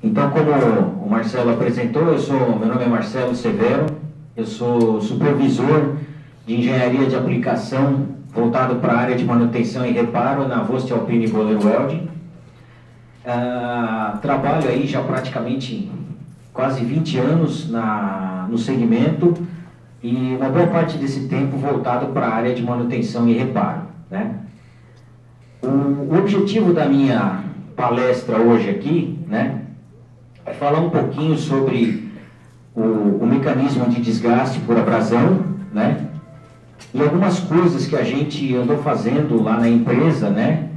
Então, como o Marcelo apresentou, meu nome é Marcelo Severo, eu sou supervisor de engenharia de aplicação voltado para a área de manutenção e reparo na voestalpine Bohler Welding. Trabalho aí já praticamente quase 20 anos no segmento e uma boa parte desse tempo voltado para a área de manutenção e reparo, né? O objetivo da minha palestra hoje aqui, né, é falar um pouquinho sobre o mecanismo de desgaste por abrasão, né, e algumas coisas que a gente andou fazendo lá na empresa, né,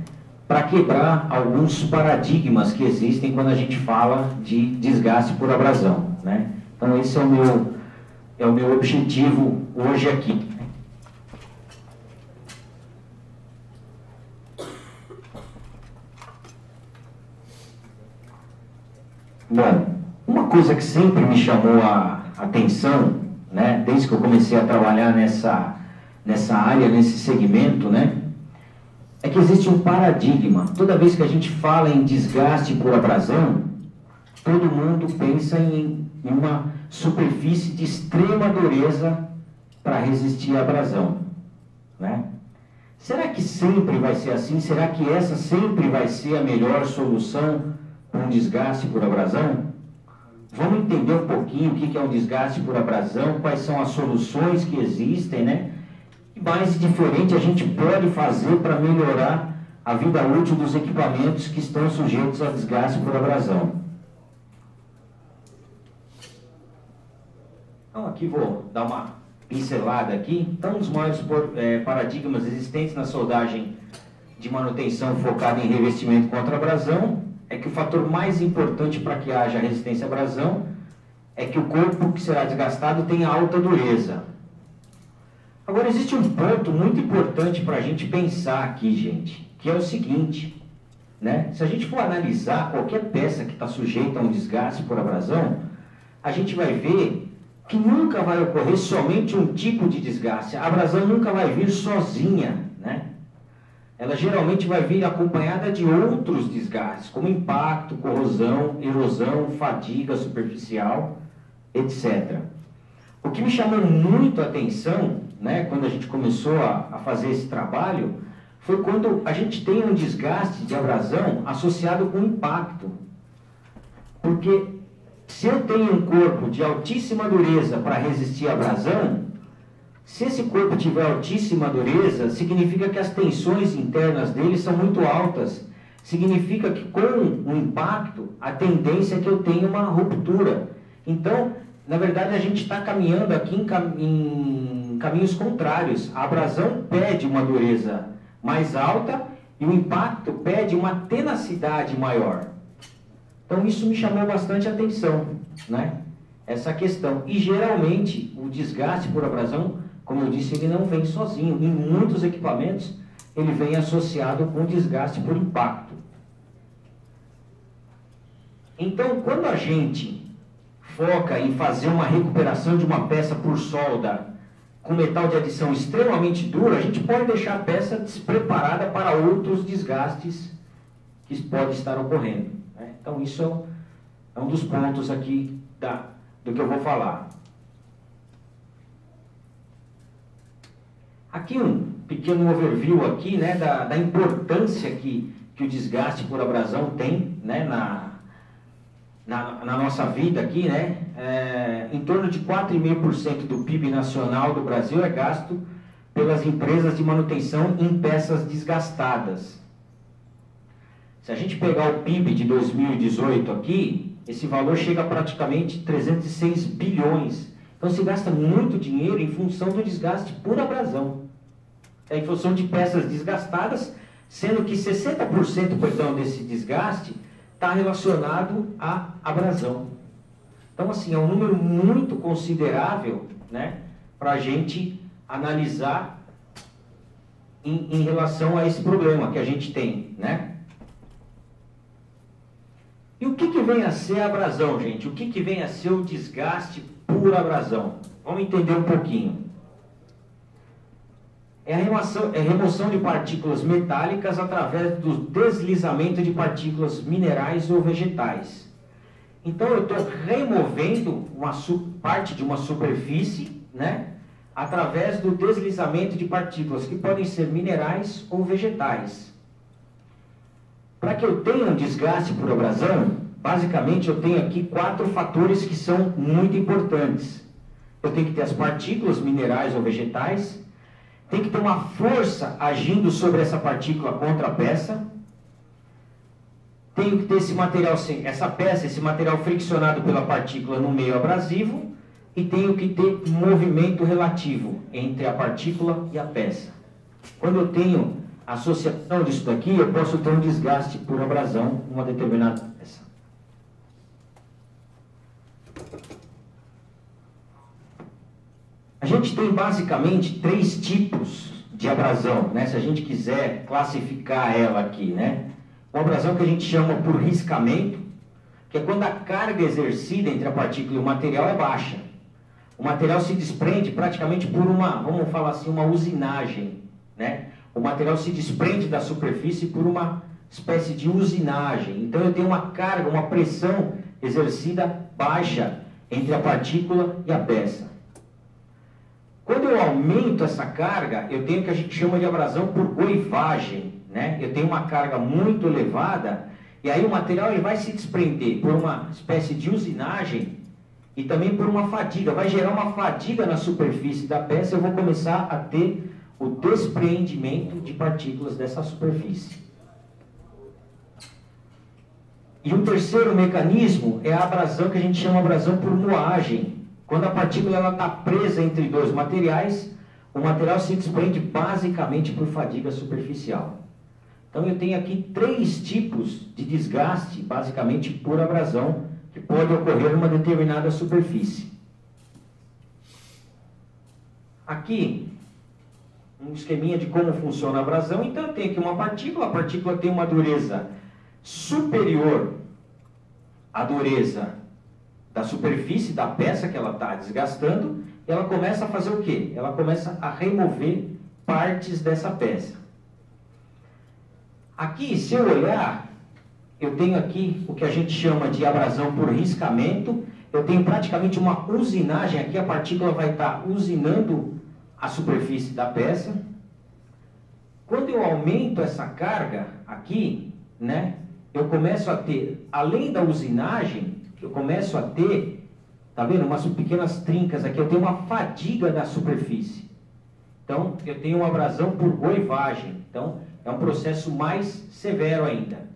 para quebrar alguns paradigmas que existem quando a gente fala de desgaste por abrasão, né. Então esse é o meu objetivo hoje aqui. Bom, uma coisa que sempre me chamou a atenção, né, desde que eu comecei a trabalhar nessa área, nesse segmento, né, é que existe um paradigma. Toda vez que a gente fala em desgaste por abrasão, todo mundo pensa em uma superfície de extrema dureza para resistir à abrasão, né? Será que sempre vai ser assim? Será que essa sempre vai ser a melhor solução para um desgaste por abrasão? Vamos entender um pouquinho o que é um desgaste por abrasão, quais são as soluções que existem, né? E mais diferente a gente pode fazer para melhorar a vida útil dos equipamentos que estão sujeitos a desgaste por abrasão. Então aqui vou dar uma pincelada aqui. Então, um dos maiores paradigmas existentes na soldagem de manutenção focada em revestimento contra abrasão é que o fator mais importante para que haja resistência à abrasão é que o corpo que será desgastado tenha alta dureza. Agora, existe um ponto muito importante para a gente pensar aqui, gente, que é o seguinte, né? Se a gente for analisar qualquer peça que está sujeita a um desgaste por abrasão, a gente vai ver que nunca vai ocorrer somente um tipo de desgaste. A abrasão nunca vai vir sozinha, né? Ela geralmente vai vir acompanhada de outros desgastes, como impacto, corrosão, erosão, fadiga superficial, etc. O que me chamou muito a atenção, né, quando a gente começou a fazer esse trabalho, foi quando a gente tem um desgaste de abrasão associado com impacto. Porque se eu tenho um corpo de altíssima dureza para resistir à abrasão, se esse corpo tiver altíssima dureza, significa que as tensões internas dele são muito altas. Significa que com o impacto, a tendência é que eu tenha uma ruptura. Então, na verdade, a gente está caminhando aqui em caminhos contrários. A abrasão pede uma dureza mais alta e o impacto pede uma tenacidade maior. Então, isso me chamou bastante atenção, né? Essa questão. E, geralmente, o desgaste por abrasão, como eu disse, ele não vem sozinho. Em muitos equipamentos, ele vem associado com desgaste por impacto. Então, quando a gente foca em fazer uma recuperação de uma peça por solda com metal de adição extremamente duro, a gente pode deixar a peça despreparada para outros desgastes que podem estar ocorrendo, né? Então, isso é um dos pontos aqui do que eu vou falar. Aqui um pequeno overview aqui, né, da importância que o desgaste por abrasão tem, né, na nossa vida aqui, né? Em torno de 4,5% do PIB nacional do Brasil é gasto pelas empresas de manutenção em peças desgastadas. Se a gente pegar o PIB de 2018 aqui, esse valor chega a praticamente 306 bilhões. Então se gasta muito dinheiro em função do desgaste por abrasão. Em função de peças desgastadas, sendo que 60%, perdão, desse desgaste está relacionado à abrasão. Então, assim, é um número muito considerável, né, para a gente analisar em relação a esse problema que a gente tem, né? E o que vem a ser a abrasão, gente? O que vem a ser o desgaste por abrasão? Vamos entender um pouquinho. É a remoção de partículas metálicas através do deslizamento de partículas minerais ou vegetais. Então eu estou removendo parte de uma superfície, né, através do deslizamento de partículas que podem ser minerais ou vegetais. Para que eu tenha um desgaste por abrasão, basicamente eu tenho aqui 4 fatores que são muito importantes. Eu tenho que ter as partículas minerais ou vegetais, tem que ter uma força agindo sobre essa partícula contra a peça, tenho que ter esse material, essa peça, esse material friccionado pela partícula no meio abrasivo, e tenho que ter movimento relativo entre a partícula e a peça. Quando eu tenho associação disso daqui, eu posso ter um desgaste por abrasão em uma determinada peça. A gente tem basicamente 3 tipos de abrasão, né? Se a gente quiser classificar ela aqui, né? Uma abrasão que a gente chama por riscamento, que é quando a carga exercida entre a partícula e o material é baixa. O material se desprende praticamente por uma, vamos falar assim, uma usinagem, né? O material se desprende da superfície por uma espécie de usinagem. Então eu tenho uma carga, uma pressão exercida baixa entre a partícula e a peça. Quando eu aumento essa carga, eu tenho o que a gente chama de abrasão por goivagem, né? Eu tenho uma carga muito elevada, e aí o material ele vai se desprender por uma espécie de usinagem e também por uma fadiga. Vai gerar uma fadiga na superfície da peça, eu vou começar a ter o despreendimento de partículas dessa superfície. E o terceiro mecanismo é a abrasão que a gente chama de abrasão por moagem. Quando a partícula está presa entre 2 materiais, o material se desprende basicamente por fadiga superficial. Então eu tenho aqui 3 tipos de desgaste, basicamente por abrasão, que pode ocorrer numa determinada superfície. Aqui, um esqueminha de como funciona a abrasão. Então eu tenho aqui uma partícula, a partícula tem uma dureza superior à dureza da superfície da peça que ela está desgastando, e ela começa a fazer o quê? Ela começa a remover partes dessa peça. Aqui, se eu olhar, eu tenho aqui o que a gente chama de abrasão por riscamento. Eu tenho praticamente uma usinagem, aqui a partícula vai estar usinando a superfície da peça. Quando eu aumento essa carga aqui, né, eu começo a ter, além da usinagem, eu começo a ter, tá vendo, umas pequenas trincas aqui, eu tenho uma fadiga na superfície. Então, eu tenho uma abrasão por goivagem. Então, é um processo mais severo ainda.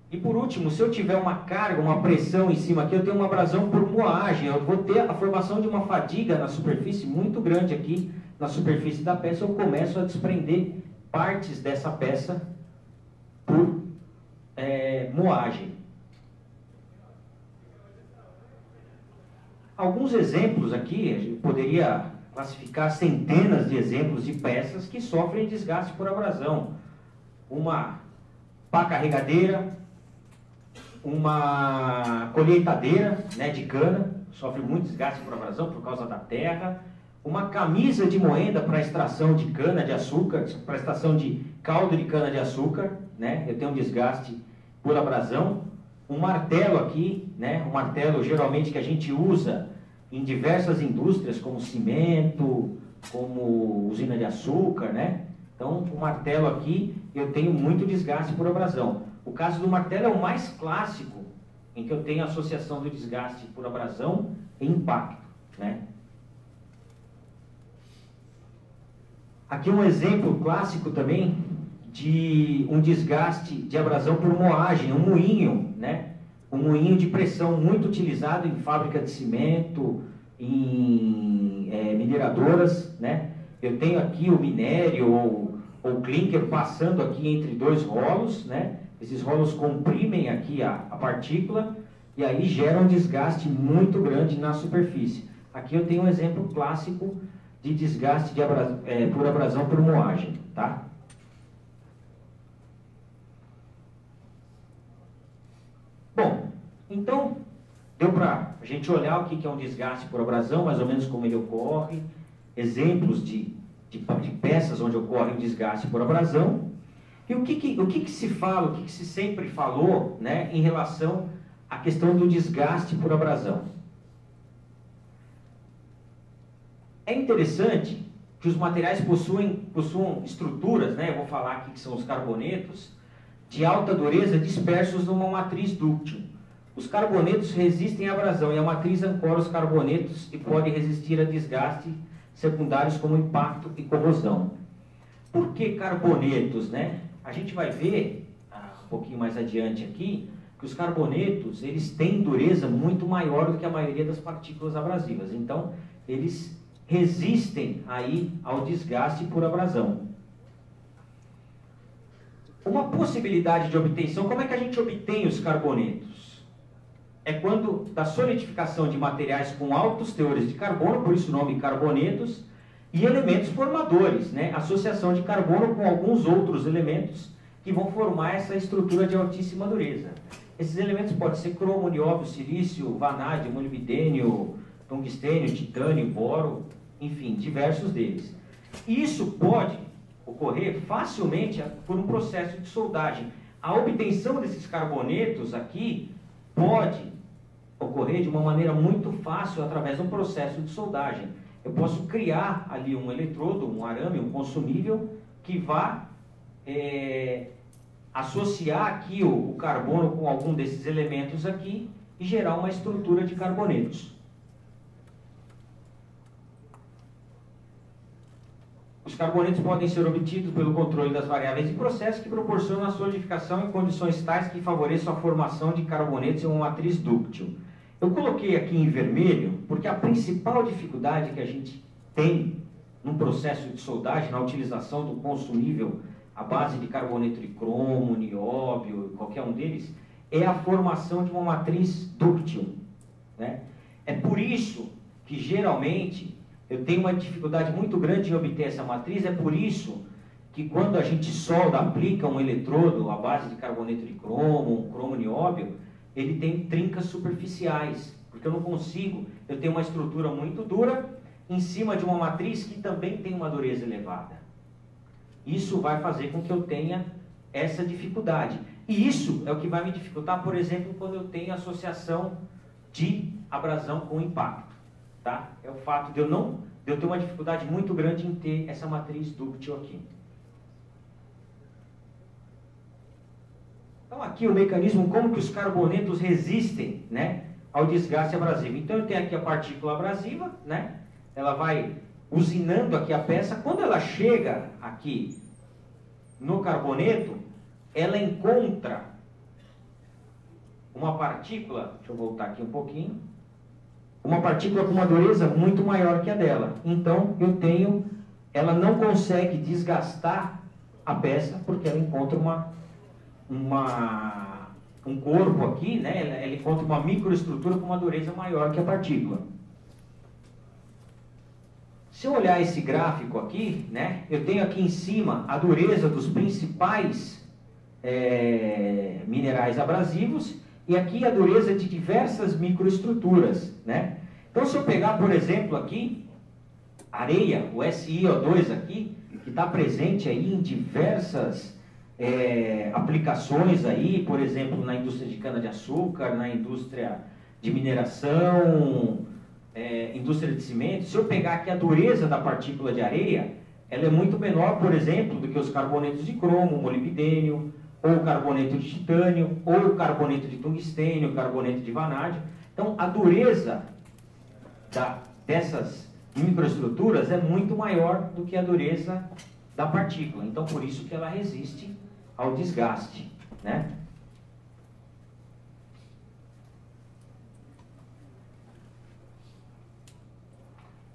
E por último, se eu tiver uma carga, uma pressão em cima aqui, eu tenho uma abrasão por moagem. Eu vou ter a formação de uma fadiga na superfície muito grande aqui, na superfície da peça. Eu começo a desprender partes dessa peça por moagem. Alguns exemplos aqui, a gente poderia classificar centenas de exemplos de peças que sofrem desgaste por abrasão. Uma pá carregadeira, uma colheitadeira, né, de cana, sofre muito desgaste por abrasão por causa da terra. Uma camisa de moenda para extração de cana de açúcar, para extração de caldo de cana de açúcar, né, eu tenho um desgaste por abrasão. Um martelo aqui, né, um martelo geralmente que a gente usa em diversas indústrias, como cimento, como usina de açúcar, né? Então, o martelo aqui, eu tenho muito desgaste por abrasão. O caso do martelo é o mais clássico, em que eu tenho associação do desgaste por abrasão e impacto, né? Aqui um exemplo clássico também de um desgaste de abrasão por moagem, um moinho, né? Um moinho de pressão muito utilizado em fábrica de cimento, em mineradoras, né? Eu tenho aqui o minério ou clinker passando aqui entre 2 rolos, né? Esses rolos comprimem aqui a partícula e aí gera um desgaste muito grande na superfície. Aqui eu tenho um exemplo clássico de desgaste de por abrasão por moagem, tá? Bom, então deu para a gente olhar o que é um desgaste por abrasão, mais ou menos como ele ocorre, exemplos de peças onde ocorre um desgaste por abrasão. E o que se fala, o que se sempre falou, né, em relação a questão do desgaste por abrasão. É interessante que os materiais possuam estruturas, né, eu vou falar aqui que são os carbonetos, de alta dureza dispersos numa matriz dúctil. Os carbonetos resistem à abrasão e a matriz ancora os carbonetos e pode resistir a desgaste secundários como impacto e corrosão. Por que carbonetos, né? A gente vai ver um pouquinho mais adiante aqui que os carbonetos, eles têm dureza muito maior do que a maioria das partículas abrasivas. Então, eles resistem aí ao desgaste por abrasão. Uma possibilidade de obtenção, como é que a gente obtém os carbonetos? É quando da solidificação de materiais com altos teores de carbono, por isso o nome carbonetos, e elementos formadores, né? Associação de carbono com alguns outros elementos que vão formar essa estrutura de altíssima dureza. Esses elementos podem ser cromo, nióbio, silício, vanádio, molibdênio, tungstênio, titânio, boro, enfim, diversos deles. E isso pode ocorrer facilmente por um processo de soldagem. A obtenção desses carbonetos aqui pode ocorrer de uma maneira muito fácil através de um processo de soldagem. Eu posso criar ali um eletrodo, um arame, um consumível que vá associar aqui o carbono com algum desses elementos aqui e gerar uma estrutura de carbonetos. Os carbonetos podem ser obtidos pelo controle das variáveis de processo que proporcionam a solidificação em condições tais que favoreçam a formação de carbonetos em uma matriz dúctil. Eu coloquei aqui em vermelho porque a principal dificuldade que a gente tem num processo de soldagem, na utilização do consumível à base de carboneto de cromo, nióbio, qualquer um deles, é a formação de uma matriz dúctil, né? É por isso que geralmente eu tenho uma dificuldade muito grande em obter essa matriz, é por isso que quando a gente solda, aplica um eletrodo à base de carboneto de cromo, um cromo nióbio, ele tem trincas superficiais, porque eu não consigo, eu tenho uma estrutura muito dura em cima de uma matriz que também tem uma dureza elevada. Isso vai fazer com que eu tenha essa dificuldade. E isso é o que vai me dificultar, por exemplo, quando eu tenho associação de abrasão com impacto. Tá? É o fato de eu ter uma dificuldade muito grande em ter essa matriz dúctil aqui. Então aqui o mecanismo, como que os carbonetos resistem, né, ao desgaste abrasivo. Então eu tenho aqui a partícula abrasiva, né, ela vai usinando aqui a peça. Quando ela chega aqui no carboneto, ela encontra uma partícula, deixa eu voltar aqui um pouquinho, uma partícula com uma dureza muito maior que a dela. Então, ela não consegue desgastar a peça, porque ela encontra um corpo aqui, né? Ela encontra uma microestrutura com uma dureza maior que a partícula. Se eu olhar esse gráfico aqui, né? Eu tenho aqui em cima a dureza dos principais minerais abrasivos, e aqui a dureza de diversas microestruturas, né? Então, se eu pegar, por exemplo, aqui, areia, o SiO2 aqui, que está presente aí em diversas aplicações aí, por exemplo, na indústria de cana-de-açúcar, na indústria de mineração, indústria de cimento. Se eu pegar aqui a dureza da partícula de areia, ela é muito menor, por exemplo, do que os carbonetos de cromo, molibdênio, ou carboneto de titânio, ou carboneto de tungstênio, carboneto de vanádio. Então, a dureza dessas microestruturas é muito maior do que a dureza da partícula. Então, por isso que ela resiste ao desgaste, né?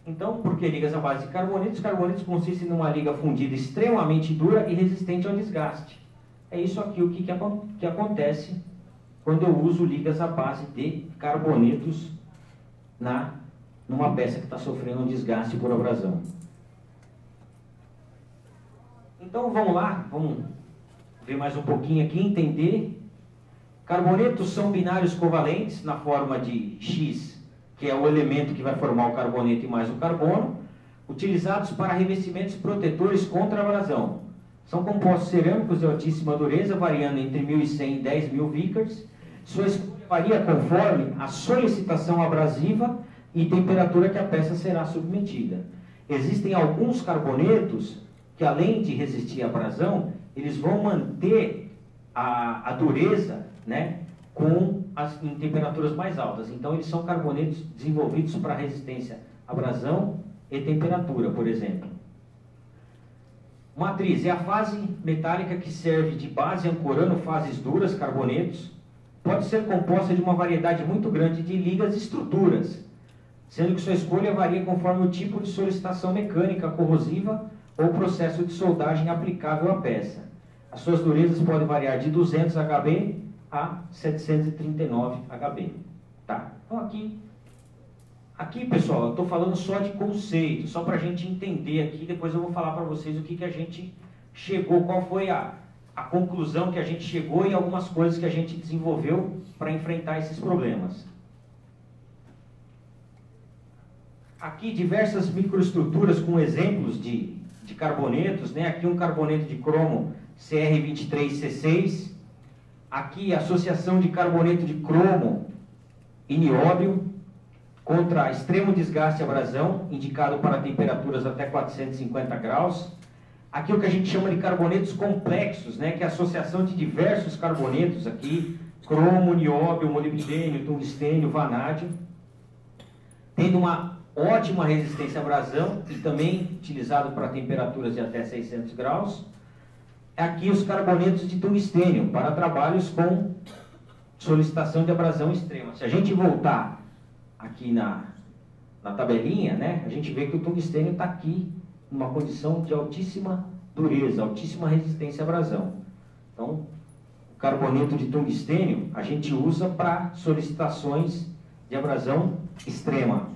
Então, por que ligas à base de carbonetos? Os carbonetos consistem numa liga fundida extremamente dura e resistente ao desgaste. É isso aqui o que acontece quando eu uso ligas à base de carbonetos numa peça que está sofrendo um desgaste por abrasão. Então vamos lá, vamos ver mais um pouquinho aqui, entender. Carbonetos são binários covalentes na forma de X, que é o elemento que vai formar o carboneto e mais o carbono, utilizados para revestimentos protetores contra abrasão. São compostos cerâmicos de altíssima dureza, variando entre 1.100 e 10.000 Vickers. Sua escolha varia conforme a solicitação abrasiva e temperatura que a peça será submetida. Existem alguns carbonetos que, além de resistir à abrasão, eles vão manter a dureza, né, em temperaturas mais altas. Então, eles são carbonetos desenvolvidos para resistência à abrasão e temperatura, por exemplo. Matriz é a fase metálica que serve de base ancorando fases duras, carbonetos. Pode ser composta de uma variedade muito grande de ligas e estruturas, sendo que sua escolha varia conforme o tipo de solicitação mecânica corrosiva ou processo de soldagem aplicável à peça. As suas durezas podem variar de 200 HB a 739 HB. Tá? Então aqui pessoal, eu estou falando só de conceito, só para a gente entender aqui, depois eu vou falar para vocês o que a gente chegou, qual foi a conclusão que a gente chegou e algumas coisas que a gente desenvolveu para enfrentar esses problemas. Aqui diversas microestruturas com exemplos de carbonetos, né? Aqui um carboneto de cromo CR23C6, aqui a associação de carboneto de cromo e nióbio contra extremo desgaste e abrasão, indicado para temperaturas até 450 graus. Aqui o que a gente chama de carbonetos complexos, né, que é a associação de diversos carbonetos aqui, cromo, nióbio, molibdênio, tungstênio, vanádio, tendo uma ótima resistência à abrasão e também utilizado para temperaturas de até 600 graus. Aqui os carbonetos de tungstênio, para trabalhos com solicitação de abrasão extrema. Se a gente voltar aqui na tabelinha, né, a gente vê que o tungstênio está aqui numa condição de altíssima dureza, altíssima resistência à abrasão. Então, o carboneto de tungstênio a gente usa para solicitações de abrasão extrema.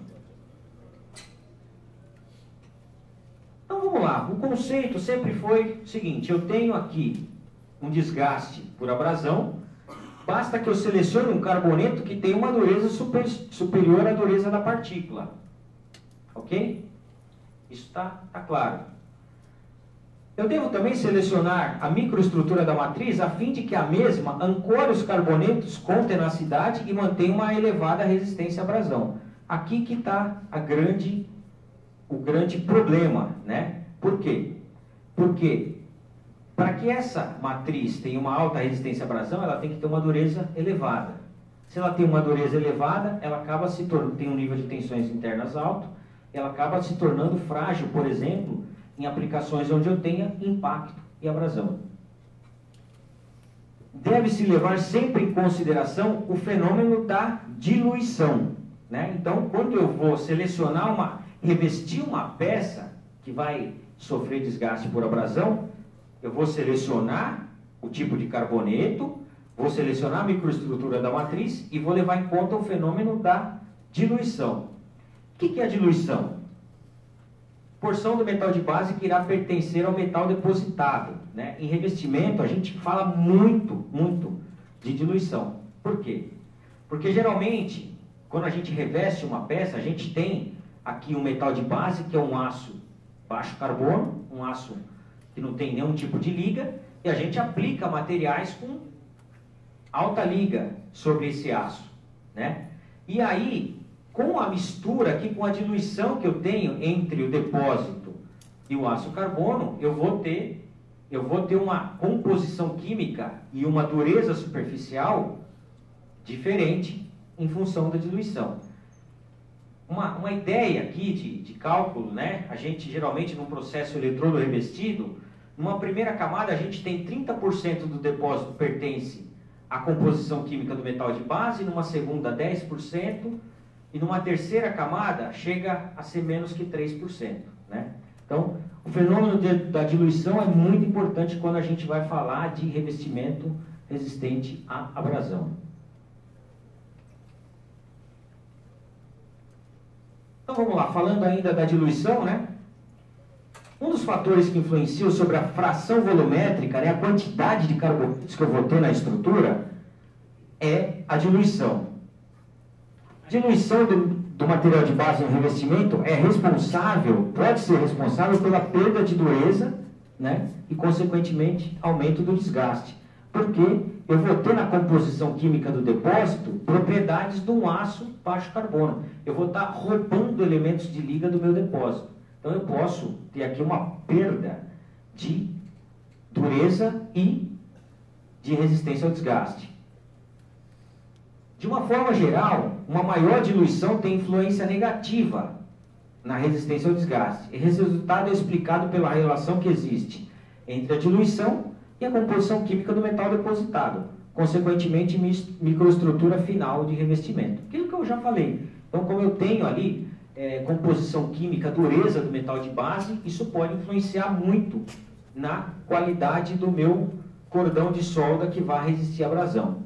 Então vamos lá, o conceito sempre foi o seguinte: eu tenho aqui um desgaste por abrasão, basta que eu selecione um carboneto que tem uma dureza superior à dureza da partícula. Ok? Isso está claro. Eu devo também selecionar a microestrutura da matriz a fim de que a mesma ancore os carbonetos com tenacidade e mantenha uma elevada resistência à abrasão. Aqui que está o grande problema, né? Por quê? Porque para que essa matriz tenha uma alta resistência à abrasão, ela tem que ter uma dureza elevada. Se ela tem uma dureza elevada, ela acaba se tornando, tem um nível de tensões internas alto, ela acaba se tornando frágil, por exemplo, em aplicações onde eu tenha impacto e abrasão. Deve-se levar sempre em consideração o fenômeno da diluição, né? Então, quando eu vou selecionar revestir uma peça que vai sofrer desgaste por abrasão, eu vou selecionar o tipo de carboneto, vou selecionar a microestrutura da matriz e vou levar em conta o fenômeno da diluição. O que é a diluição? Porção do metal de base que irá pertencer ao metal depositado, né? Em revestimento, a gente fala muito de diluição. Por quê? Porque geralmente, quando a gente reveste uma peça, a gente tem aqui um metal de base, que é um aço baixo carbono, um aço que não tem nenhum tipo de liga, e a gente aplica materiais com alta liga sobre esse aço, né? E aí, com a mistura aqui, com a diluição que eu tenho entre o depósito e o aço carbono, eu vou ter uma composição química e uma dureza superficial diferente em função da diluição. Uma ideia aqui de cálculo, né? A gente geralmente num processo eletrodo revestido, numa primeira camada a gente tem 30% do depósito pertence à composição química do metal de base, numa segunda 10%, e numa terceira camada chega a ser menos que 3%, né? Então, o fenômeno da diluição é muito importante quando a gente vai falar de revestimento resistente à abrasão. Então vamos lá, falando ainda da diluição, né? Um dos fatores que influenciam sobre a fração volumétrica, né, a quantidade de carbonetos que eu vou ter na estrutura, é a diluição. A diluição do material de base no revestimento pode ser responsável pela perda de dureza, né, e consequentemente aumento do desgaste, porque eu vou ter na composição química do depósito propriedades de um aço baixo carbono. Eu vou estar roubando elementos de liga do meu depósito. Então eu posso ter aqui uma perda de dureza e de resistência ao desgaste. De uma forma geral, uma maior diluição tem influência negativa na resistência ao desgaste. Esse resultado é explicado pela relação que existe entre a diluição e a composição química do metal depositado, consequentemente microestrutura final de revestimento. Aquilo que eu já falei. Então, como eu tenho ali composição química, dureza do metal de base, isso pode influenciar muito na qualidade do meu cordão de solda que vai resistir à abrasão.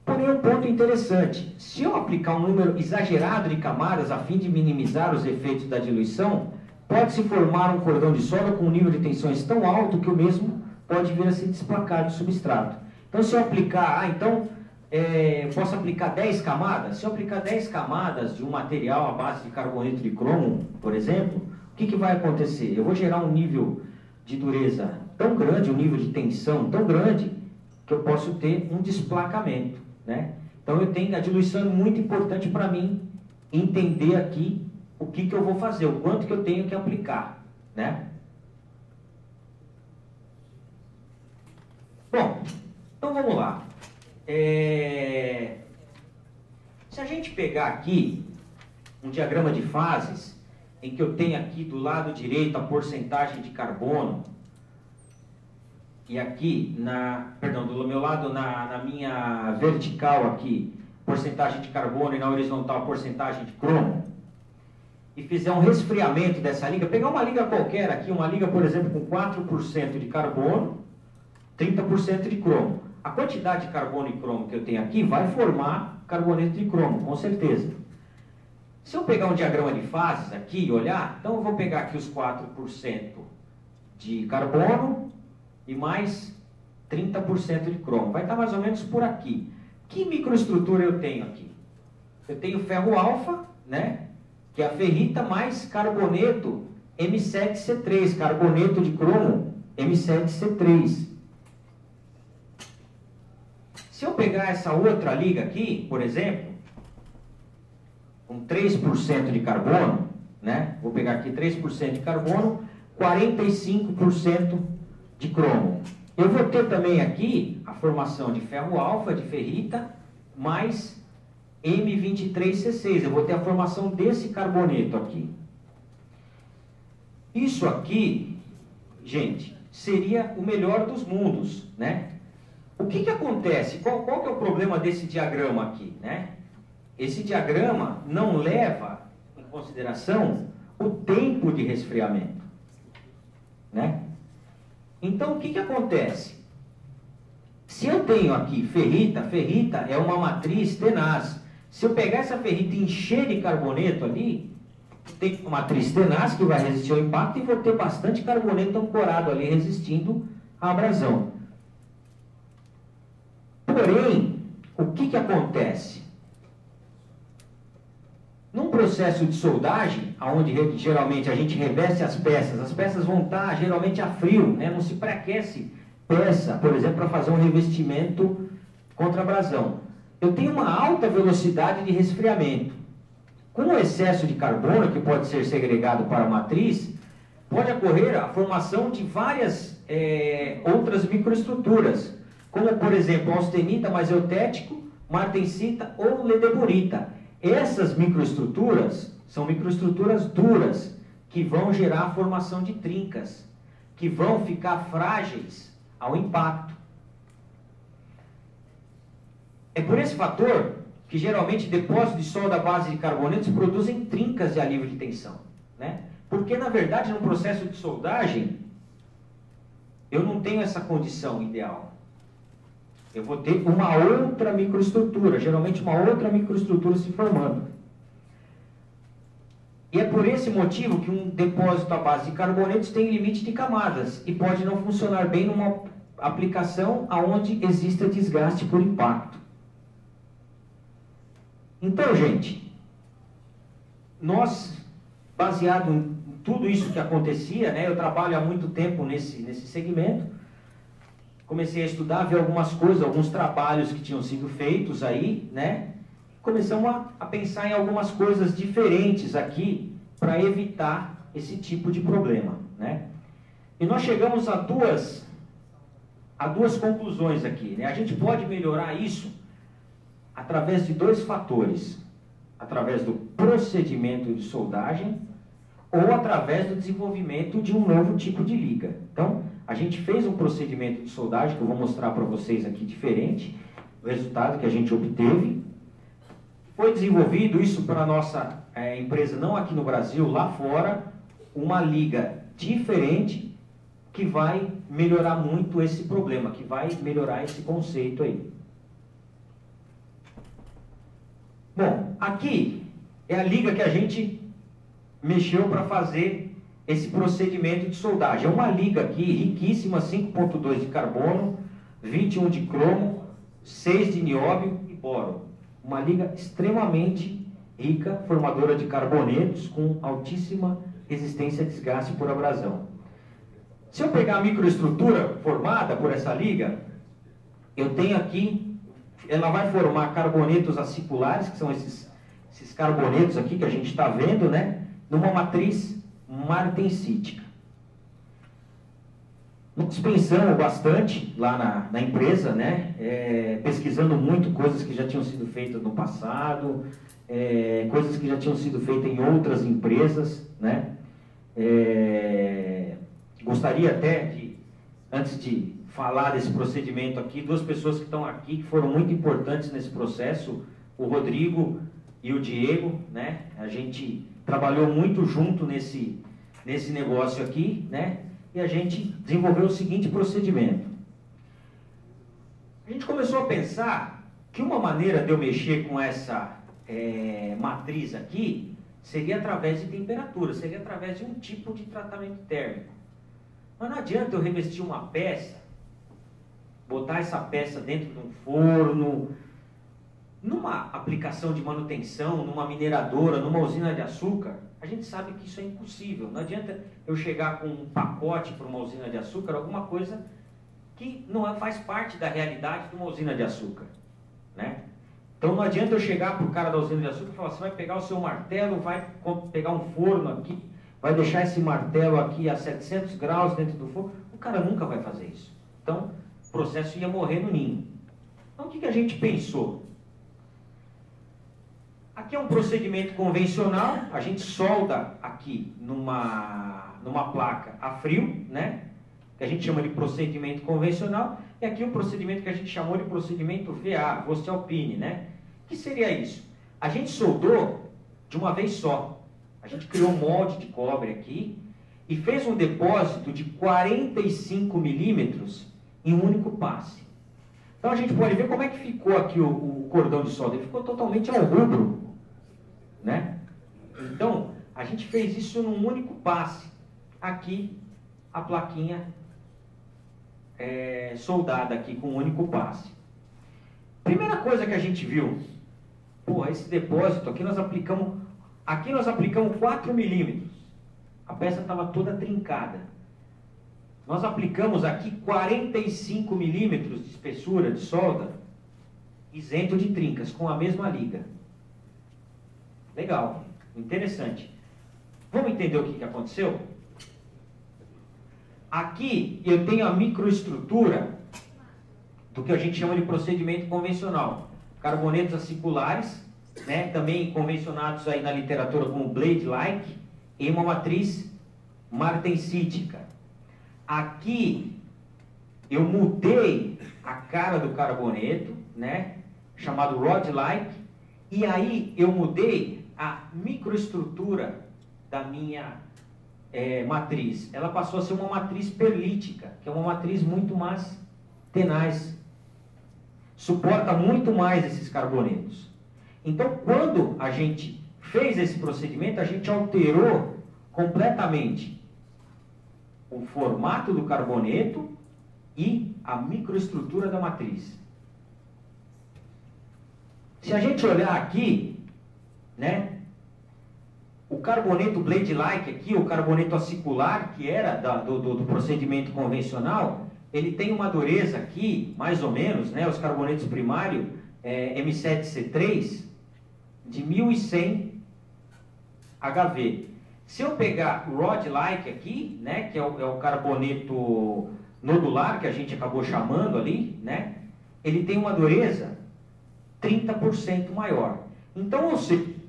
Porém, um ponto interessante, se eu aplicar um número exagerado de camadas a fim de minimizar os efeitos da diluição, pode-se formar um cordão de solda com um nível de tensões tão alto que o mesmo pode vir a se desplacar do substrato. Então, se eu aplicar, posso aplicar 10 camadas? Se eu aplicar 10 camadas de um material à base de carboneto de cromo, por exemplo, o que vai acontecer? Eu vou gerar um nível de dureza tão grande, um nível de tensão tão grande, que eu posso ter um desplacamento, né? Então, a diluição é muito importante para mim entender aqui o que eu vou fazer, o quanto que eu tenho que aplicar, né? Bom, então vamos lá. Se a gente pegar aqui um diagrama de fases, em que eu tenho aqui do lado direito a porcentagem de carbono, e aqui, do meu lado, na minha vertical aqui, porcentagem de carbono, e na horizontal, porcentagem de cromo, e fizer um resfriamento dessa liga, pegar uma liga qualquer aqui, uma liga, por exemplo, com 4% de carbono, 30% de cromo. A quantidade de carbono e cromo que eu tenho aqui vai formar carboneto de cromo, com certeza. Se eu pegar um diagrama de fases aqui e olhar, então eu vou pegar aqui os 4% de carbono e mais 30% de cromo. Vai estar mais ou menos por aqui. Que microestrutura eu tenho aqui? Eu tenho ferro alfa, né? Que é a ferrita mais carboneto M7C3, carboneto de cromo M7C3. Se eu pegar essa outra liga aqui, por exemplo, com 3% de carbono, né? Vou pegar aqui 3% de carbono, 45% de cromo. Eu vou ter também aqui a formação de ferro alfa, de ferrita, mais M23C6. Eu vou ter a formação desse carboneto aqui. Isso aqui, gente, seria o melhor dos mundos, né? O que acontece? Qual que é o problema desse diagrama aqui, né? Esse diagrama não leva em consideração o tempo de resfriamento, né? Então, o que acontece? Se eu tenho aqui ferrita, ferrita é uma matriz tenaz. Se eu pegar essa ferrita e encher de carboneto ali, tem uma matriz tenaz que vai resistir ao impacto e vou ter bastante carboneto ancorado ali resistindo à abrasão. Porém, o que acontece? Num processo de soldagem, onde geralmente a gente reveste as peças vão estar geralmente a frio, né? Não se pré-aquece peça, por exemplo, para fazer um revestimento contra abrasão. Eu tenho uma alta velocidade de resfriamento. Com o excesso de carbono, que pode ser segregado para a matriz, pode ocorrer a formação de várias outras microestruturas, como, por exemplo, austenita mais eutético, martensita ou ledeborita. Essas microestruturas são microestruturas duras, que vão gerar a formação de trincas, que vão ficar frágeis ao impacto. É por esse fator que geralmente depósitos de solda à base de carbonetos produzem trincas de alívio de tensão, né? Porque, na verdade, no processo de soldagem, eu não tenho essa condição ideal. Eu vou ter uma outra microestrutura, geralmente uma outra microestrutura se formando. E é por esse motivo que um depósito à base de carbonetos tem limite de camadas e pode não funcionar bem numa aplicação onde exista desgaste por impacto. Então, gente, nós, baseado em tudo isso que acontecia, né, eu trabalho há muito tempo nesse segmento, comecei a estudar, ver algumas coisas, alguns trabalhos que tinham sido feitos aí, né? Começamos a pensar em algumas coisas diferentes aqui para evitar esse tipo de problema, né? E nós chegamos a duas conclusões aqui, né? A gente pode melhorar isso através de dois fatores: através do procedimento de soldagem ou através do desenvolvimento de um novo tipo de liga. Então, a gente fez um procedimento de soldagem que eu vou mostrar para vocês aqui diferente, o resultado que a gente obteve. Foi desenvolvido isso para a nossa empresa, não aqui no Brasil, lá fora, uma liga diferente que vai melhorar muito esse problema, que vai melhorar esse conceito aí. Bom, aqui é a liga que a gente mexeu para fazer esse procedimento de soldagem. É uma liga aqui riquíssima, 5,2 de carbono, 21 de cromo, 6 de nióbio e boro. Uma liga extremamente rica, formadora de carbonetos com altíssima resistência a desgaste por abrasão. Se eu pegar a microestrutura formada por essa liga, eu tenho aqui, ela vai formar carbonetos aciculares, que são esses carbonetos aqui que a gente está vendo, né? Numa matriz martensítica. Nós pensamos bastante lá na empresa, né? Pesquisando muito coisas que já tinham sido feitas no passado, coisas que já tinham sido feitas em outras empresas, né? Gostaria até de, antes de falar desse procedimento aqui, duas pessoas que estão aqui que foram muito importantes nesse processo, o Rodrigo e o Diego, né? A gente trabalhou muito junto nesse negócio aqui, né? E a gente desenvolveu o seguinte procedimento. A gente começou a pensar que uma maneira de eu mexer com essa matriz aqui seria através de temperatura, seria através de um tipo de tratamento térmico. Mas não adianta eu revestir uma peça, botar essa peça dentro de um forno, numa aplicação de manutenção, numa mineradora, numa usina de açúcar. A gente sabe que isso é impossível. Não adianta eu chegar com um pacote para uma usina de açúcar, alguma coisa que não faz parte da realidade de uma usina de açúcar, né? Então não adianta eu chegar para o cara da usina de açúcar e falar: você vai pegar o seu martelo, vai pegar um forno aqui, vai deixar esse martelo aqui a 700 graus dentro do forno. O cara nunca vai fazer isso. Então o processo ia morrer no ninho. Então o que a gente pensou? Aqui é um procedimento convencional, a gente solda aqui numa placa a frio, né? Que a gente chama de procedimento convencional, e aqui o procedimento que a gente chamou de procedimento VA, voestalpine, né? O que seria isso? A gente soldou de uma vez só. A gente criou um molde de cobre aqui e fez um depósito de 45 milímetros em um único passe. Então a gente pode ver como é que ficou aqui o cordão de solda. Ele ficou totalmente ao rubro, né? Então a gente fez isso num único passe. Aqui a plaquinha soldada aqui com um único passe. Primeira coisa que a gente viu, esse depósito aqui nós aplicamos 4 milímetros. A peça estava toda trincada. Nós aplicamos aqui 45 milímetros de espessura de solda, isento de trincas, com a mesma liga. Legal, interessante. Vamos entender o que aconteceu? Aqui eu tenho a microestrutura do que a gente chama de procedimento convencional. Carbonetos aciculares, né, também convencionados aí na literatura como blade-like, e uma matriz martensítica. Aqui eu mudei a cara do carboneto, né, chamado rod-like, e aí eu mudei a microestrutura da minha matriz. Ela passou a ser uma matriz perlítica, que é uma matriz muito mais tenaz, suporta muito mais esses carbonetos. Então, quando a gente fez esse procedimento, a gente alterou completamente o formato do carboneto e a microestrutura da matriz. Se a gente olhar aqui, né, o carboneto blade-like aqui, o carboneto acicular, que era do procedimento convencional, ele tem uma dureza aqui, mais ou menos, né, os carbonetos primários, M7C3, de 1100 HV. Se eu pegar Rod-like aqui, né, que é o carboneto nodular, que a gente acabou chamando ali, né, ele tem uma dureza 30% maior. Então,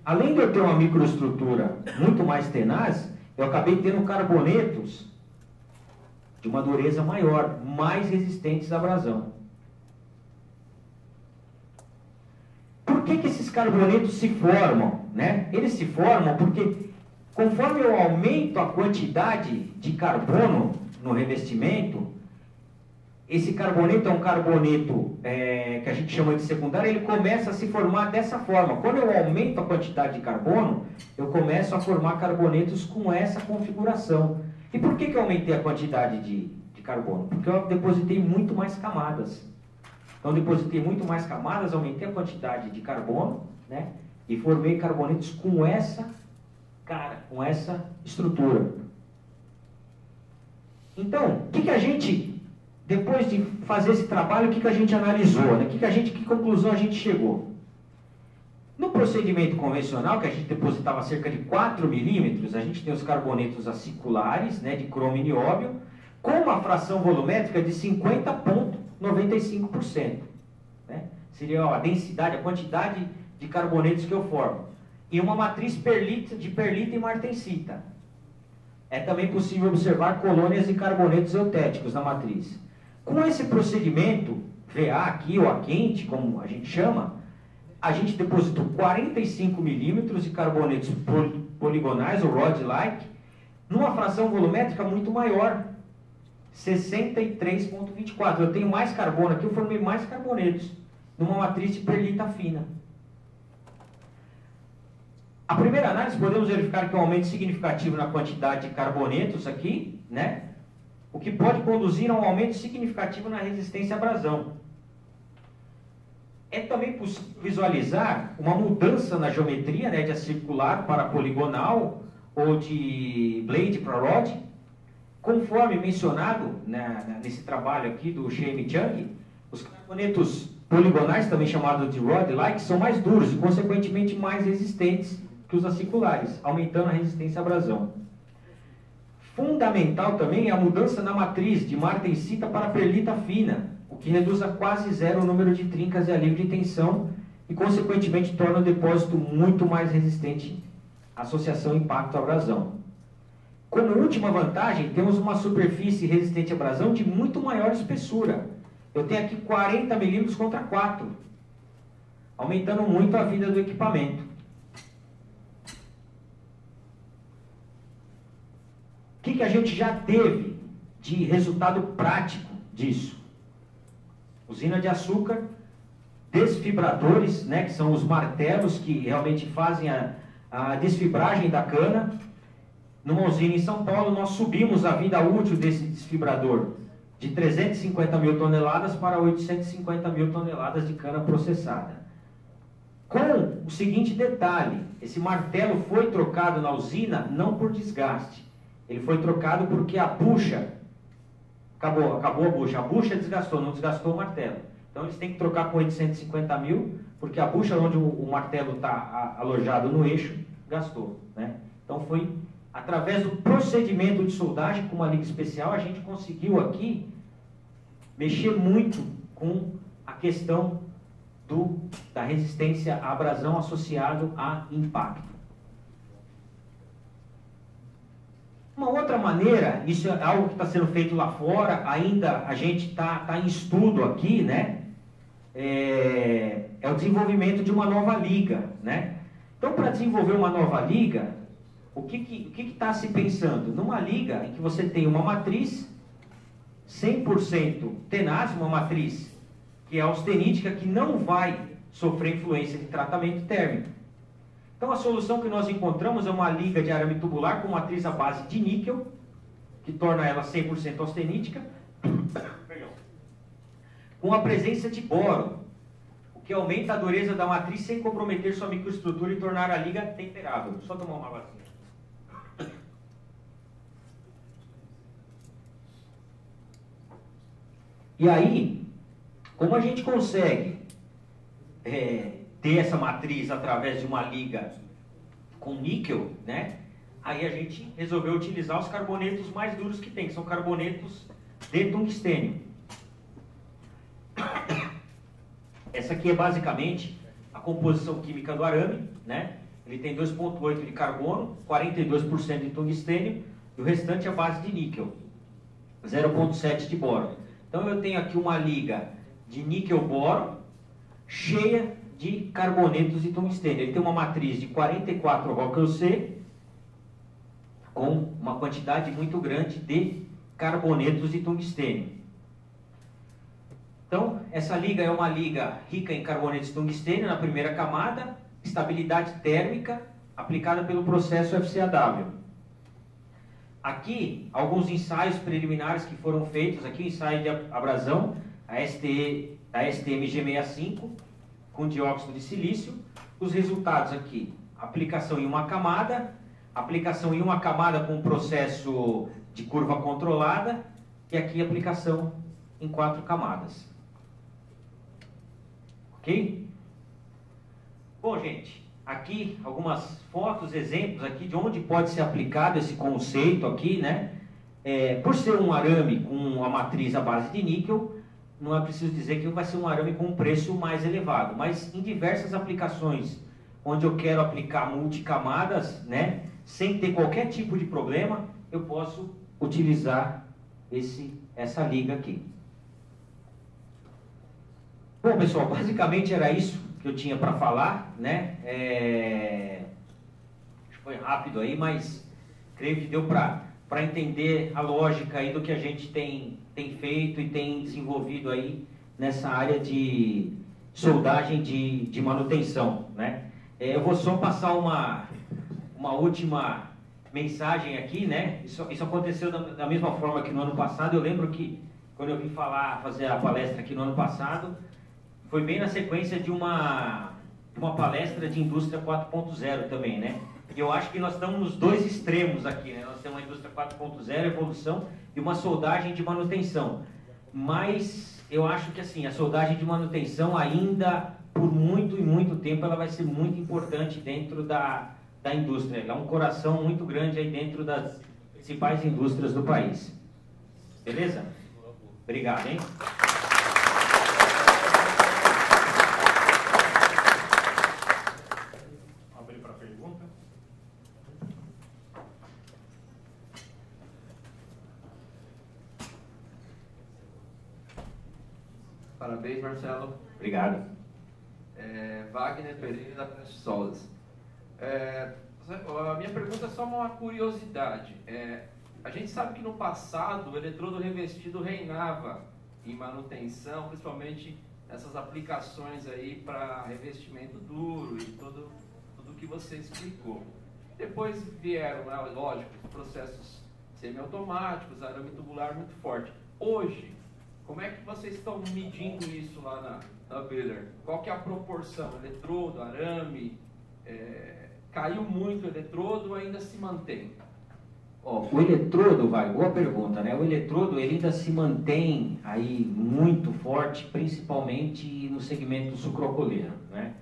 além de eu ter uma microestrutura muito mais tenaz, eu acabei tendo carbonetos de uma dureza maior, mais resistentes à abrasão. Por que esses carbonetos se formam, né? Eles se formam porque, conforme eu aumento a quantidade de carbono no revestimento, esse carboneto é um carboneto que a gente chama de secundário, ele começa a se formar dessa forma. Quando eu aumento a quantidade de carbono, eu começo a formar carbonetos com essa configuração. E por que eu aumentei a quantidade de carbono? Porque eu depositei muito mais camadas. Então, depositei muito mais camadas, aumentei a quantidade de carbono, né? E formei carbonetos com essa estrutura. Então, o que a gente, depois de fazer esse trabalho, o que a gente analisou? Né? Que conclusão a gente chegou? No procedimento convencional, que a gente depositava cerca de 4 milímetros, a gente tem os carbonetos aciculares, né, de cromo e nióbio, com uma fração volumétrica de 50,95%. Né? Seria a densidade, a quantidade de carbonetos que eu formo. E uma matriz de perlita e martensita. É também possível observar colônias de carbonetos eutéticos na matriz. Com esse procedimento, VA aqui, ou a quente, como a gente chama, a gente depositou 45 milímetros de carbonetos poligonais, ou rod-like, numa fração volumétrica muito maior, 63,24. Eu tenho mais carbono aqui, eu formei mais carbonetos, numa matriz de perlita fina. A primeira análise, podemos verificar que há um aumento significativo na quantidade de carbonetos aqui, né? O que pode conduzir a um aumento significativo na resistência à abrasão. É também possível visualizar uma mudança na geometria, né, de circular para poligonal ou de blade para rod, conforme mencionado nesse trabalho aqui do Shane Chung. Os carbonetos poligonais, também chamados de rod-like, são mais duros e, consequentemente, mais resistentes que os aciculares, aumentando a resistência à abrasão. Fundamental também é a mudança na matriz de martensita para perlita fina, o que reduz a quase zero o número de trincas e alívio de tensão e, consequentemente, torna o depósito muito mais resistente à associação impacto-abrasão. Como última vantagem, temos uma superfície resistente à abrasão de muito maior espessura. Eu tenho aqui 40 milímetros contra 4, aumentando muito a vida do equipamento. O que a gente já teve de resultado prático disso? Usina de açúcar, desfibradores, né, que são os martelos que realmente fazem a desfibragem da cana. Numa usina em São Paulo, nós subimos a vida útil desse desfibrador de 350 mil toneladas para 850 mil toneladas de cana processada. Com o seguinte detalhe: esse martelo foi trocado na usina não por desgaste. Ele foi trocado porque a bucha, acabou a bucha desgastou, não desgastou o martelo. Então eles têm que trocar com 850 mil, porque a bucha onde o martelo está alojado no eixo, gastou. Né? Então foi através do procedimento de soldagem com uma liga especial, a gente conseguiu aqui mexer muito com a questão da resistência à abrasão associado a impacto. Uma outra maneira, isso é algo que está sendo feito lá fora, ainda a gente está em estudo aqui, né? É o desenvolvimento de uma nova liga, né? Então, para desenvolver uma nova liga, o que está se pensando? Numa liga em que você tem uma matriz 100% tenaz, uma matriz que é austenítica, que não vai sofrer influência de tratamento térmico. Então, a solução que nós encontramos é uma liga de arame tubular com matriz à base de níquel, que torna ela 100% austenítica, com a presença de boro, o que aumenta a dureza da matriz sem comprometer sua microestrutura e tornar a liga temperável. Só tomar uma vacina. E aí, como a gente consegue ter essa matriz através de uma liga com níquel, né? Aí a gente resolveu utilizar os carbonetos mais duros que tem, que são carbonetos de tungstênio. Essa aqui é basicamente a composição química do arame, né? Ele tem 2,8 de carbono, 42% de tungstênio e o restante é a base de níquel, 0,7 de boro. Então eu tenho aqui uma liga de níquel-boro cheia de carbonetos de tungstênio. Ele tem uma matriz de 44 Rockwell C com uma quantidade muito grande de carbonetos de tungstênio. Então, essa liga é uma liga rica em carbonetos de tungstênio na primeira camada, estabilidade térmica aplicada pelo processo FCAW. Aqui, alguns ensaios preliminares que foram feitos, aqui o ensaio de abrasão, a STMG65, com dióxido de silício. Os resultados aqui, aplicação em uma camada com processo de curva controlada, e aqui aplicação em 4 camadas. Ok? Bom, gente, aqui algumas fotos, exemplos aqui de onde pode ser aplicado esse conceito aqui, né? Por ser um arame com a matriz à base de níquel, não é preciso dizer que vai ser um arame com um preço mais elevado, mas em diversas aplicações, onde eu quero aplicar multicamadas, né? Sem ter qualquer tipo de problema, eu posso utilizar essa liga aqui. Bom, pessoal, basicamente era isso que eu tinha para falar, né? Acho que foi rápido aí, mas creio que deu para entender a lógica aí do que a gente tem feito e tem desenvolvido aí nessa área de soldagem de manutenção, né? Eu vou só passar uma última mensagem aqui, né? Isso aconteceu da mesma forma que no ano passado. Eu lembro que quando eu vim fazer a palestra aqui no ano passado, foi bem na sequência de uma palestra de indústria 4.0 também, né? E eu acho que nós estamos nos dois extremos aqui, né? Nós temos uma indústria 4.0, evolução, e uma soldagem de manutenção. Mas eu acho que assim, a soldagem de manutenção ainda, por muito e muito tempo, ela vai ser muito importante dentro da indústria. Ela é um coração muito grande aí dentro das principais indústrias do país. Beleza? Obrigado, hein? Abrir para pergunta. Parabéns, Marcelo. Obrigado. Wagner Pereira da Prestes Soldas. A minha pergunta é só uma curiosidade. A gente sabe que no passado o eletrodo revestido reinava em manutenção, principalmente nessas aplicações aí para revestimento duro e tudo que você explicou. Depois vieram, lógico, processos semiautomáticos, arame tubular muito forte. Hoje, como é que vocês estão medindo isso lá na Biller? Qual que é a proporção? Eletrodo, arame? Caiu muito o eletrodo ou ainda se mantém? O eletrodo, boa pergunta, né? O eletrodo ele ainda se mantém aí muito forte, principalmente no segmento sucroalcooleiro, né?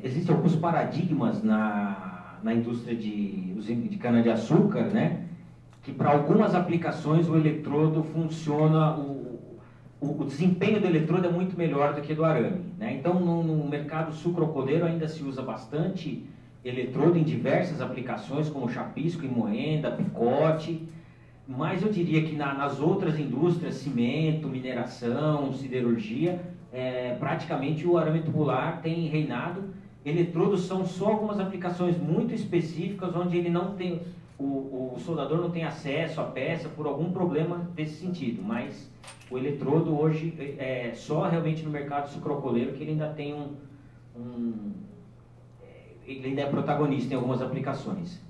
Existem alguns paradigmas na indústria de cana-de-açúcar, né? Que para algumas aplicações o eletrodo funciona, o desempenho do eletrodo é muito melhor do que do arame, né? Então no mercado sucroalcooleiro ainda se usa bastante eletrodo em diversas aplicações, como chapisco e moenda, picote, mas eu diria que nas outras indústrias, cimento, mineração, siderurgia, praticamente o arame tubular tem reinado. Eletrodos são só algumas aplicações muito específicas onde ele não tem, o soldador não tem acesso à peça por algum problema desse sentido, mas o eletrodo hoje é só realmente no mercado sucroalcooleiro que ele ainda tem ele ainda é protagonista em algumas aplicações.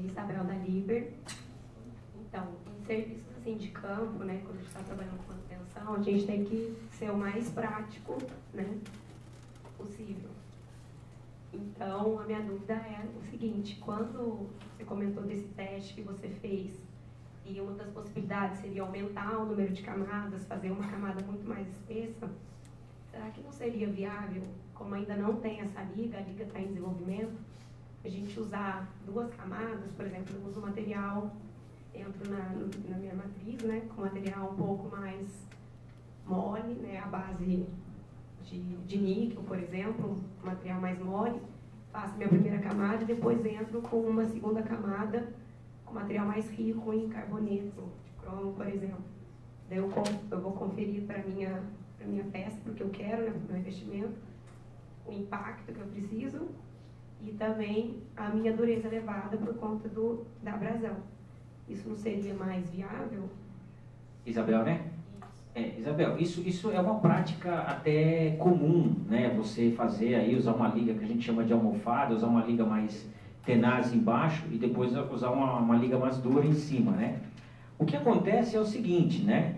Isabel da Liber. Então, em serviços assim, de campo, né, quando a gente está trabalhando com manutenção, a gente tem que ser o mais prático, né, possível. Então, a minha dúvida é o seguinte: quando você comentou desse teste que você fez, e uma das possibilidades seria aumentar o número de camadas, fazer uma camada muito mais espessa, será que não seria viável, como ainda não tem essa liga, a liga está em desenvolvimento, a gente usar 2 camadas? Por exemplo, eu uso material, entro na minha matriz, né, com material um pouco mais mole, né, a base de níquel, por exemplo, um material mais mole, faço minha primeira camada e depois entro com uma segunda camada com material mais rico em carboneto de cromo, por exemplo. Daí eu vou conferir para minha peça, porque eu quero, né, para o meu investimento, o impacto que eu preciso e também a minha dureza elevada por conta da abrasão. Isso não seria mais viável? Isabel, né? Isabel, isso é uma prática até comum, né? Você fazer aí, usar uma liga que a gente chama de almofada, usar uma liga mais tenaz embaixo e depois usar uma liga mais dura em cima, né? O que acontece é o seguinte, né?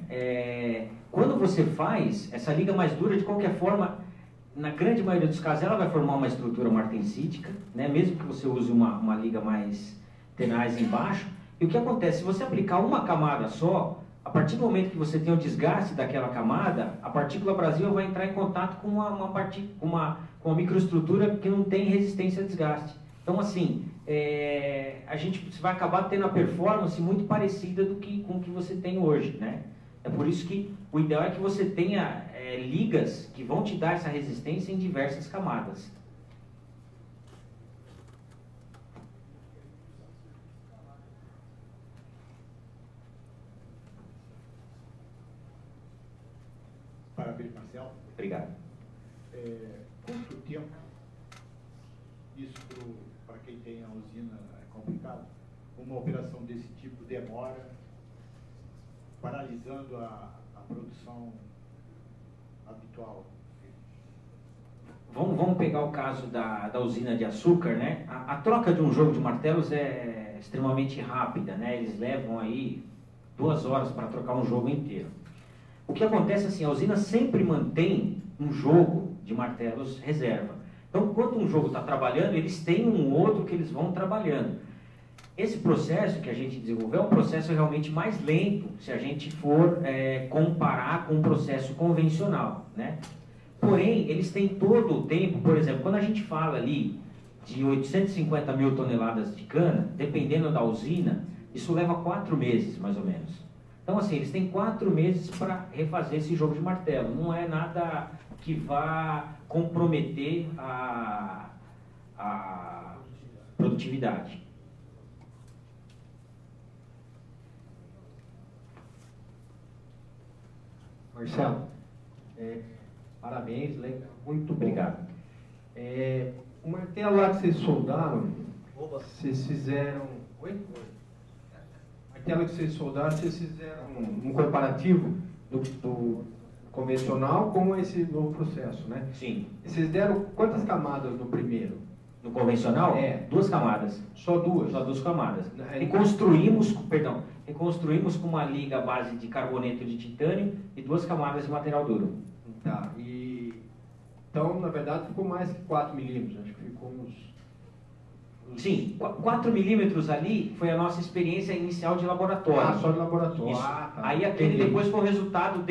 Quando você faz essa liga mais dura, de qualquer forma, na grande maioria dos casos, ela vai formar uma estrutura martensítica, né? Mesmo que você use uma liga mais tenaz embaixo. E o que acontece? Se você aplicar uma camada só, a partir do momento que você tem o desgaste daquela camada, a partícula abrasiva vai entrar em contato com uma microestrutura que não tem resistência a desgaste. Então, assim, você vai acabar tendo a performance muito parecida com o que você tem hoje, né? É por isso que o ideal é que você tenha ligas que vão te dar essa resistência em diversas camadas. Parabéns, Marcelo. Obrigado. Quanto tempo, isso para quem tem a usina é complicado, uma operação desse tipo demora, paralisando a produção habitual? Vamos pegar o caso da usina de açúcar, né? A troca de um jogo de martelos é extremamente rápida, né? Eles levam aí 2 horas para trocar um jogo inteiro. O que acontece assim, a usina sempre mantém um jogo de martelos reserva. Então, enquanto um jogo está trabalhando, eles têm um outro que eles vão trabalhando. Esse processo que a gente desenvolveu é um processo realmente mais lento, se a gente for comparar com um processo convencional, né? Porém, eles têm todo o tempo, por exemplo, quando a gente fala ali de 850 mil toneladas de cana, dependendo da usina, isso leva 4 meses, mais ou menos. Então, assim, eles têm 4 meses para refazer esse jogo de martelo. Não é nada que vá comprometer a produtividade. Marcelo, parabéns, muito obrigado. O martelo lá que vocês soldaram, vocês fizeram... Oi? O martelo que vocês soldaram, vocês fizeram um comparativo do convencional com esse novo processo, né? Sim. E vocês deram quantas camadas no primeiro? No convencional? 2 camadas. Só 2? Só 2 camadas. Reconstruímos com uma liga à base de carboneto de titânio e 2 camadas de material duro. Tá, então, na verdade, ficou mais que 4 milímetros, acho que ficou uns... Sim, 4 milímetros ali foi a nossa experiência inicial de laboratório. Só de laboratório. Isso. Tá. Aí aquele depois foi o resultado do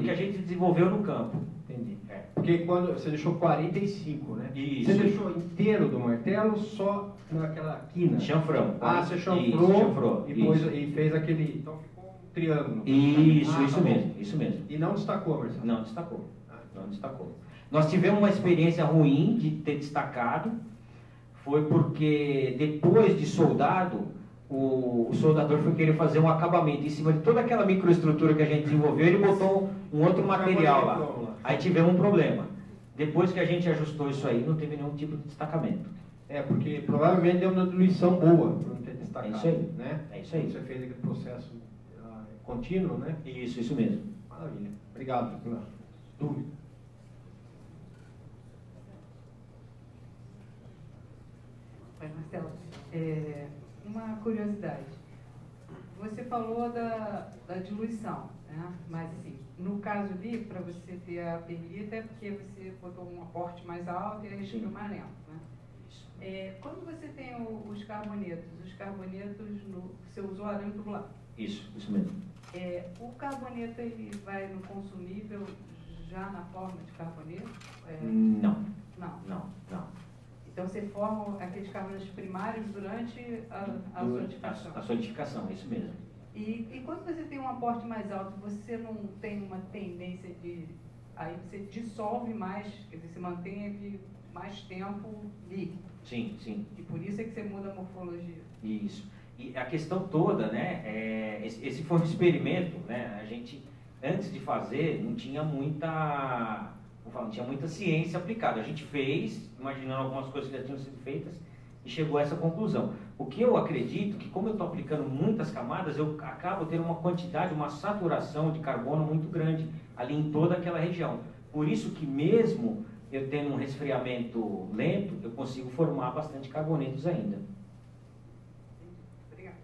que a gente desenvolveu no campo. Entendi. Porque quando você deixou 45, né? Isso. Você deixou inteiro do martelo só naquela quina? Chanfrão. Você chanfrou isso. E fez aquele... Então ficou um triângulo. Isso mesmo. E não destacou, Marcelo? Não destacou. Nós tivemos uma experiência ruim de ter destacado, foi porque depois de soldado, o soldador foi querer fazer um acabamento em cima de toda aquela microestrutura que a gente desenvolveu, ele botou um outro material lá. Aí tivemos um problema. Depois que a gente ajustou isso aí, não teve nenhum tipo de destacamento. Porque provavelmente deu uma diluição boa para não ter destacado. É isso aí. Né? É isso aí. Você fez aquele processo contínuo, né? Isso mesmo. Maravilha. Obrigado pela dúvida. Oi, Marcelo. Uma curiosidade. Você falou da diluição, né? né? Mas, assim, no caso ali, para você ter a perlita, é porque você botou um aporte mais alto e aí chega mais lento, né? Quando você tem os carbonetos você usou arame tubular. Isso mesmo. O carboneto, ele vai no consumível já na forma de carboneto? Não. Não. Então você forma aqueles carbonetos primários durante a solidificação? A solidificação, isso mesmo. E quando você tem um aporte mais alto, você não tem uma tendência de... Aí você dissolve mais, quer dizer, você mantém ele mais tempo líquido. Sim. E por isso é que você muda a morfologia. Isso. E a questão toda, né, esse foi um experimento, né, a gente, antes de fazer, não tinha muita ciência aplicada. A gente fez, imaginando algumas coisas que já tinham sido feitas, e chegou a essa conclusão. O que eu acredito que, como eu estou aplicando muitas camadas, eu acabo tendo uma quantidade, uma saturação de carbono muito grande ali em toda aquela região. Por isso que mesmo eu tendo um resfriamento lento, eu consigo formar bastante carbonetos ainda. Obrigada.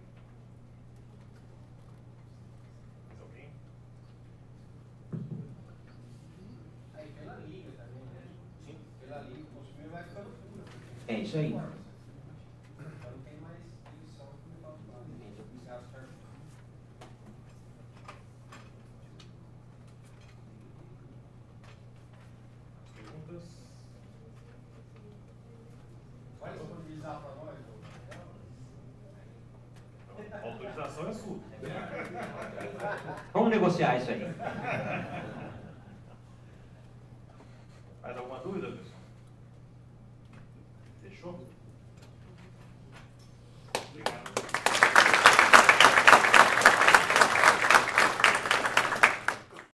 Aí pela liga também, né? Sim. Pela liga, o consumidor vai ficando puro. É isso aí. Então não tem mais diluição do metal de base. Perguntas? Pode disponibilizar para nós? A autorização é sua. Vamos negociar isso aí. Mais alguma dúvida, pessoal? Fechou?